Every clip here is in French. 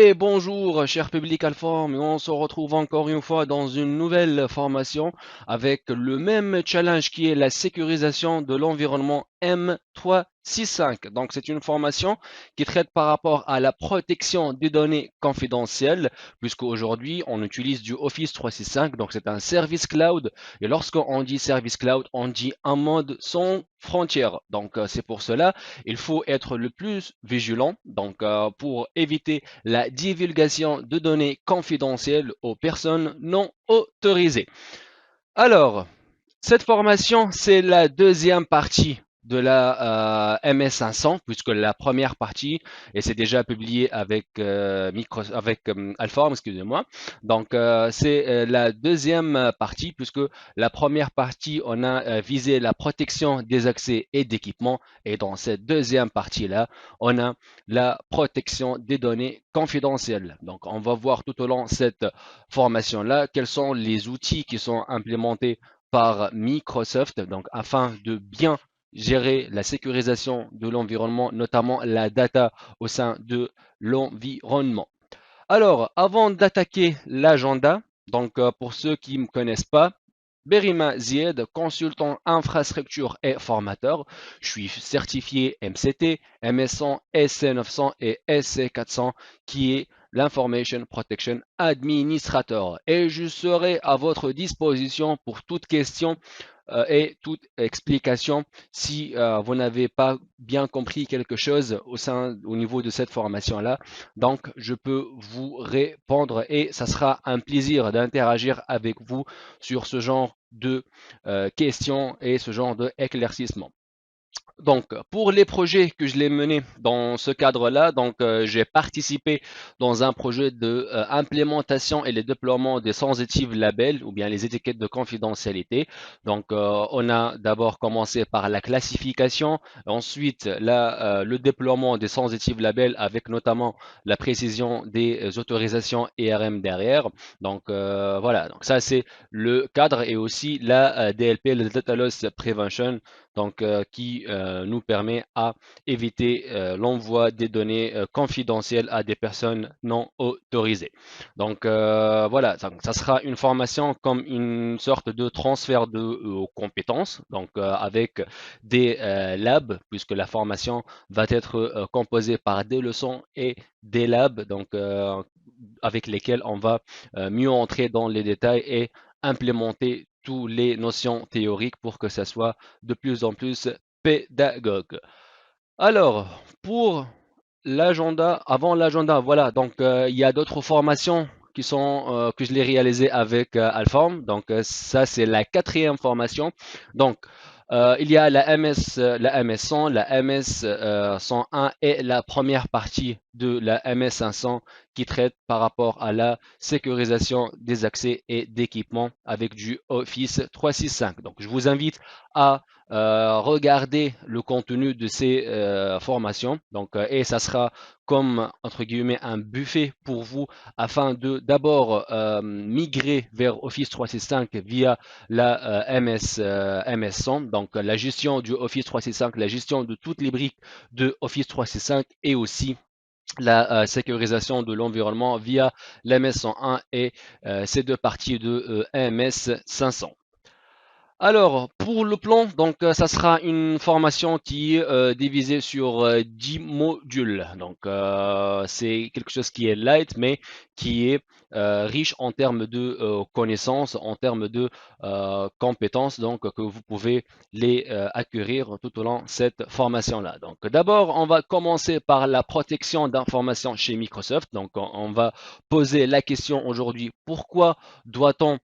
Et bonjour, cher public Alform, on se retrouve encore une fois dans une nouvelle formation avec le même challenge qui est la sécurisation de l'environnement M365. Donc, c'est une formation qui traite par rapport à la protection des données confidentielles, puisque aujourd'hui on utilise du Office 365, donc c'est un service cloud. Et lorsqu'on dit service cloud, on dit un mode sans frontières. Donc, c'est pour cela il faut être le plus vigilant. Donc, pour éviter la divulgation de données confidentielles aux personnes non autorisées. Alors, cette formation, c'est la deuxième partie de la MS500, puisque la première partie, et c'est déjà publié avec, Alform, excusez-moi. Donc, c'est la deuxième partie, puisque la première partie, on a visé la protection des accès et d'équipements, et dans cette deuxième partie-là, on a la protection des données confidentielles. Donc, on va voir tout au long de cette formation-là quels sont les outils qui sont implémentés par Microsoft, donc afin de bien gérer la sécurisation de l'environnement, notamment la data au sein de l'environnement. Alors, avant d'attaquer l'agenda, donc pour ceux qui ne me connaissent pas, Berima Zied, consultant infrastructure et formateur. Je suis certifié MCT, MS100, SC900 et SC400 qui est l'Information Protection Administrator. Et je serai à votre disposition pour toute question et toute explication si vous n'avez pas bien compris quelque chose au niveau de cette formation-là. Donc, je peux vous répondre et ça sera un plaisir d'interagir avec vous sur ce genre de questions et ce genre d'éclaircissement. Donc, pour les projets que je l'ai menés dans ce cadre-là, donc j'ai participé dans un projet de implémentation et le déploiement des sensitive labels ou bien les étiquettes de confidentialité. Donc, on a d'abord commencé par la classification, ensuite le déploiement des sensitive labels avec notamment la précision des autorisations ERM derrière. Donc, voilà. Donc, ça c'est le cadre et aussi la DLP, le Data Loss Prevention donc qui nous permet à éviter l'envoi des données confidentielles à des personnes non autorisées. Donc voilà, ça sera une formation comme une sorte de transfert de compétences, donc avec des labs, puisque la formation va être composée par des leçons et des labs, donc avec lesquels on va mieux entrer dans les détails et implémenter toutes les notions théoriques pour que ça soit de plus en plus pédagogue. Alors, pour l'agenda, avant l'agenda, voilà, donc il y a d'autres formations qui sont que je l'ai réalisées avec Alform. Donc ça c'est la quatrième formation. Donc il y a la MS, la MS100, la MS101 et la première partie de la MS500 qui traite par rapport à la sécurisation des accès et d'équipements avec du Office 365. Donc je vous invite à regarder le contenu de ces formations. Donc, et ça sera comme entre guillemets un buffet pour vous afin de d'abord migrer vers Office 365 via la MS100, donc la gestion du Office 365, la gestion de toutes les briques de Office 365 et aussi la sécurisation de l'environnement via l'MS101 et ces deux parties de MS500. Alors, pour le plan, donc ça sera une formation qui est divisée sur 10 modules. Donc, c'est quelque chose qui est light, mais qui est riche en termes de connaissances, en termes de compétences, donc que vous pouvez les acquérir tout au long de cette formation-là. Donc, d'abord, on va commencer par la protection d'informations chez Microsoft. Donc, on va poser la question aujourd'hui, pourquoi doit-on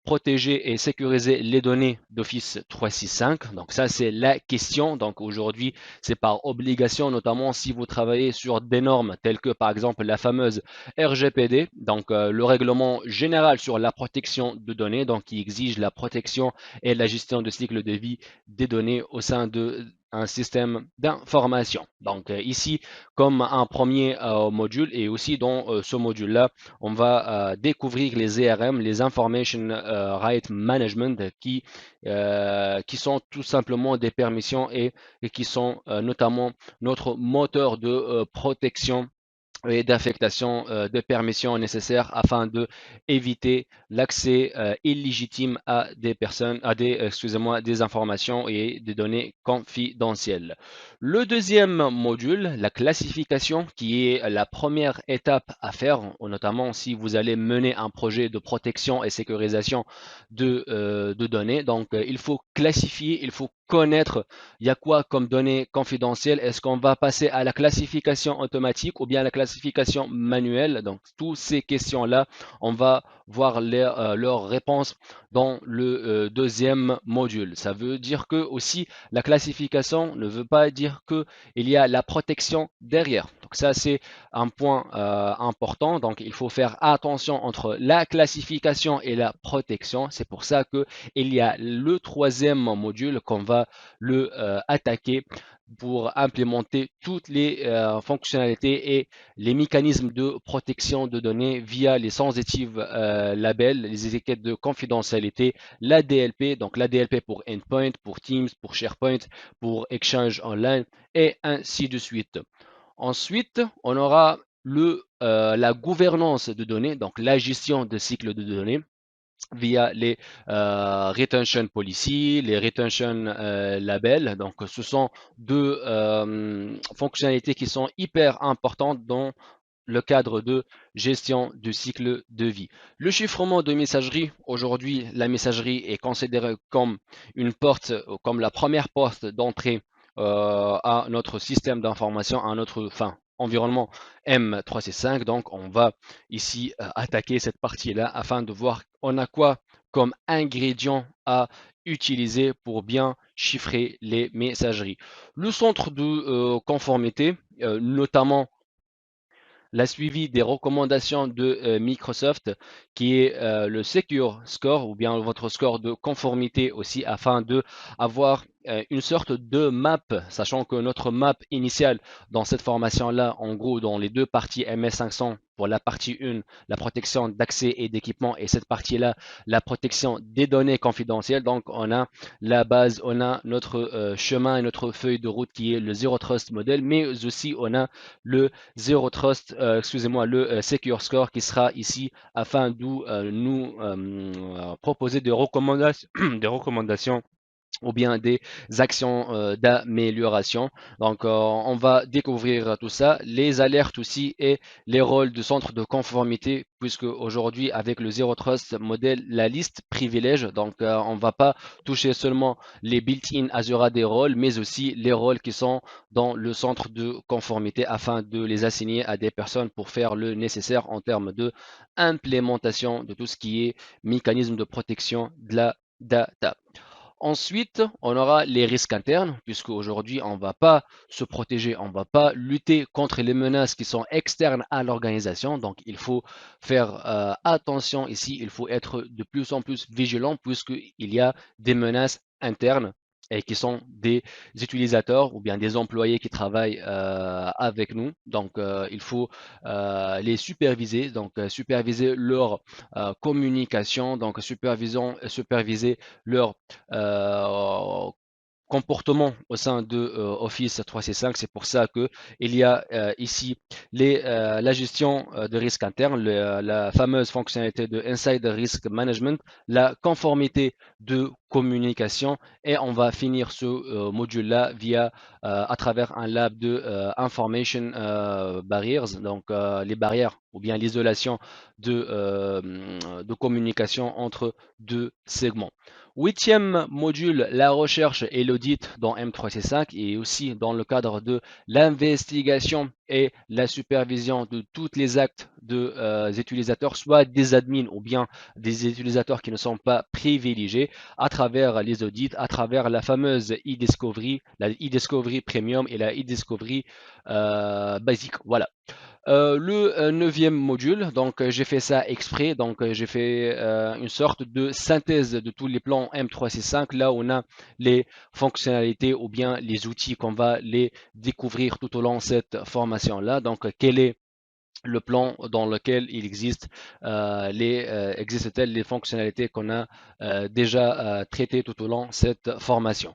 protéger et sécuriser les données d'Office 365. Donc ça, c'est la question. Donc aujourd'hui, c'est par obligation, notamment si vous travaillez sur des normes telles que par exemple la fameuse RGPD, donc le règlement général sur la protection de données, donc qui exige la protection et la gestion de cycle de vie des données au sein de un système d'information. Donc ici, comme un premier module et aussi dans ce module-là, on va découvrir les ERM, les Information Right Management, qui sont tout simplement des permissions et qui sont notamment notre moteur de protection et d'affectation de permissions nécessaires afin de éviter l'accès illégitime à des personnes, à des, excusez-moi, des informations et des données confidentielles. Le deuxième module, la classification, qui est la première étape à faire, notamment si vous allez mener un projet de protection et sécurisation de données. Donc, il faut classifier, il faut connaître il y a quoi comme données confidentielles? Est-ce qu'on va passer à la classification automatique ou bien à la classification manuelle? Donc, toutes ces questions-là, on va voir leurs réponses dans le deuxième module. Ça veut dire que aussi la classification ne veut pas dire que il y a la protection derrière. Donc ça, c'est un point important. Donc, il faut faire attention entre la classification et la protection. C'est pour ça que il y a le troisième module qu'on va le attaquer pour implémenter toutes les fonctionnalités et les mécanismes de protection de données via les sensitive labels, les étiquettes de confidentialité, la DLP, donc la DLP pour Endpoint, pour Teams, pour SharePoint, pour Exchange Online et ainsi de suite. Ensuite, on aura la gouvernance de données, donc la gestion de cycles de données via les retention policy, les retention labels. Donc, ce sont deux fonctionnalités qui sont hyper importantes dans le cadre de gestion du cycle de vie. Le chiffrement de messagerie, aujourd'hui, la messagerie est considérée comme une porte, comme la première porte d'entrée à notre système d'information, à notre environnement M365. Donc, on va ici attaquer cette partie-là afin de voir on a quoi comme ingrédient à utiliser pour bien chiffrer les messageries. Le centre de conformité, notamment la suivi des recommandations de Microsoft, qui est le Secure Score ou bien votre score de conformité aussi, afin de avoir une sorte de map, sachant que notre map initiale dans cette formation-là, en gros, dans les deux parties MS500, pour la partie 1, la protection d'accès et d'équipement, et cette partie-là, la protection des données confidentielles. Donc, on a la base, on a notre chemin et notre feuille de route qui est le Zero Trust Model, mais aussi on a le Zero Trust, excusez-moi, le Secure Score qui sera ici afin de nous proposer des recommandations, des recommandations ou bien des actions d'amélioration. Donc, on va découvrir tout ça, les alertes aussi et les rôles de centre de conformité, puisque aujourd'hui, avec le Zero Trust modèle, la liste privilège, donc on ne va pas toucher seulement les built-in Azure des rôles, mais aussi les rôles qui sont dans le centre de conformité afin de les assigner à des personnes pour faire le nécessaire en termes de implémentation de tout ce qui est mécanisme de protection de la data. Ensuite, on aura les risques internes, puisque aujourd'hui, on ne va pas se protéger, on ne va pas lutter contre les menaces qui sont externes à l'organisation. Donc, il faut faire attention ici, il faut être de plus en plus vigilant, puisqu'il y a des menaces internes et qui sont des utilisateurs ou bien des employés qui travaillent avec nous. Donc, il faut les superviser, donc superviser leur communication, donc superviser leur euh, comportement au sein de Office 365. C'est pour ça que il y a ici la gestion de risque interne, la fameuse fonctionnalité de Insider Risk Management, la conformité de communication, et on va finir ce module-là via à travers un lab de Information Barriers, donc les barrières ou bien l'isolation de communication entre deux segments. Huitième module, la recherche et l'audit dans M365, et aussi dans le cadre de l'investigation et la supervision de tous les actes de utilisateurs, soit des admins ou bien des utilisateurs qui ne sont pas privilégiés, à travers les audits, à travers la fameuse e-discovery, la e-discovery premium et la e-discovery basique. Voilà. Le neuvième module, donc j'ai fait ça exprès, donc j'ai fait une sorte de synthèse de tous les plans M365, là où on a les fonctionnalités ou bien les outils qu'on va les découvrir tout au long de cette formation-là. Donc quel est le plan dans lequel il existe existe-t-elle les fonctionnalités qu'on a déjà traitées tout au long de cette formation.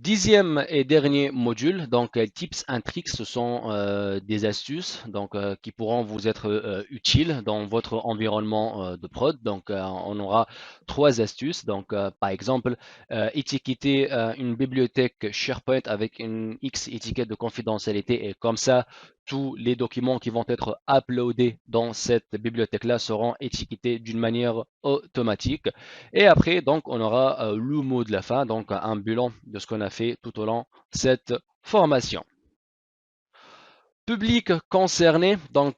Dixième et dernier module, donc tips and tricks, ce sont des astuces donc qui pourront vous être utiles dans votre environnement de prod. Donc on aura trois astuces. Donc par exemple, étiqueter une bibliothèque SharePoint avec une X étiquette de confidentialité et comme ça, tous les documents qui vont être uploadés dans cette bibliothèque-là seront étiquetés d'une manière automatique. Et après, donc, on aura le mot de la fin, donc un bilan de ce qu'on a fait tout au long de cette formation. Public concerné, donc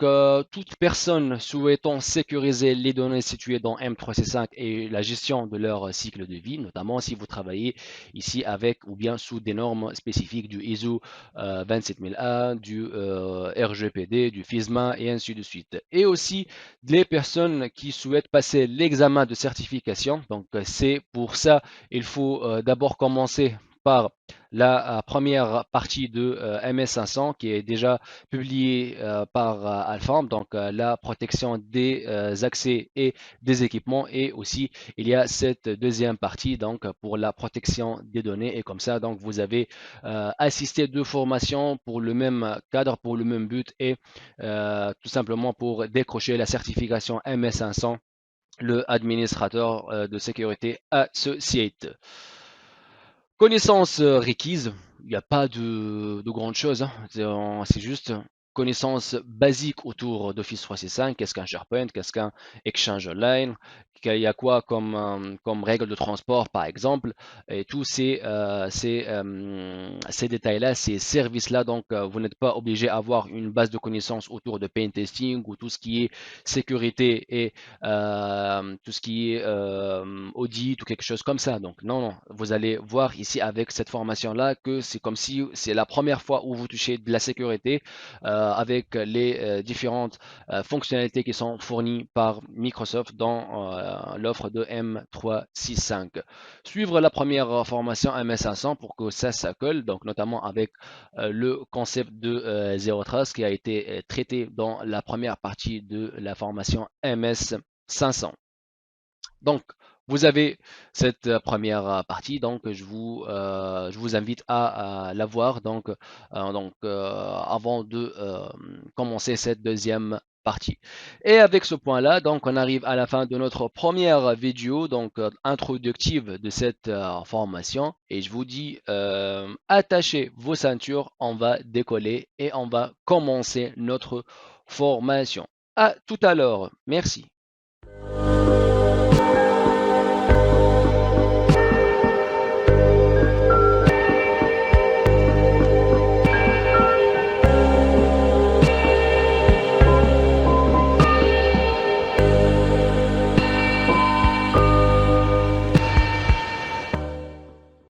toute personne souhaitant sécuriser les données situées dans M365 et la gestion de leur cycle de vie, notamment si vous travaillez ici avec ou bien sous des normes spécifiques du ISO 27001, du RGPD, du FISMA et ainsi de suite. Et aussi les personnes qui souhaitent passer l'examen de certification. Donc c'est pour ça il faut d'abord commencer par la première partie de MS500 qui est déjà publié par Alpham, donc la protection des accès et des équipements. Et aussi, il y a cette deuxième partie donc pour la protection des données. Et comme ça, donc vous avez assisté deux formations pour le même cadre, pour le même but et tout simplement pour décrocher la certification MS500, le administrateur de sécurité associate. Connaissances requises, il n'y a pas de grandes choses, hein. C'est juste connaissances basiques autour d'Office 365, qu'est-ce qu'un SharePoint, qu'est-ce qu'un Exchange Online, il y a quoi comme règle de transport par exemple, et tous ces détails-là, ces services-là, donc vous n'êtes pas obligé d'avoir une base de connaissances autour de paint testing ou tout ce qui est sécurité et tout ce qui est audit ou quelque chose comme ça. Donc non, non, vous allez voir ici avec cette formation-là que c'est comme si c'est la première fois où vous touchez de la sécurité avec les différentes fonctionnalités qui sont fournies par Microsoft dans l'offre de M365. Suivre la première formation MS500 pour que ça colle, donc notamment avec le concept de Zero Trust qui a été traité dans la première partie de la formation MS 500. Donc, vous avez cette première partie, donc je vous invite à la voir avant de commencer cette deuxième partie. Et avec ce point-là, donc on arrive à la fin de notre première vidéo donc introductive de cette formation et je vous dis attachez vos ceintures, on va décoller et on va commencer notre formation. À tout à l'heure. Merci.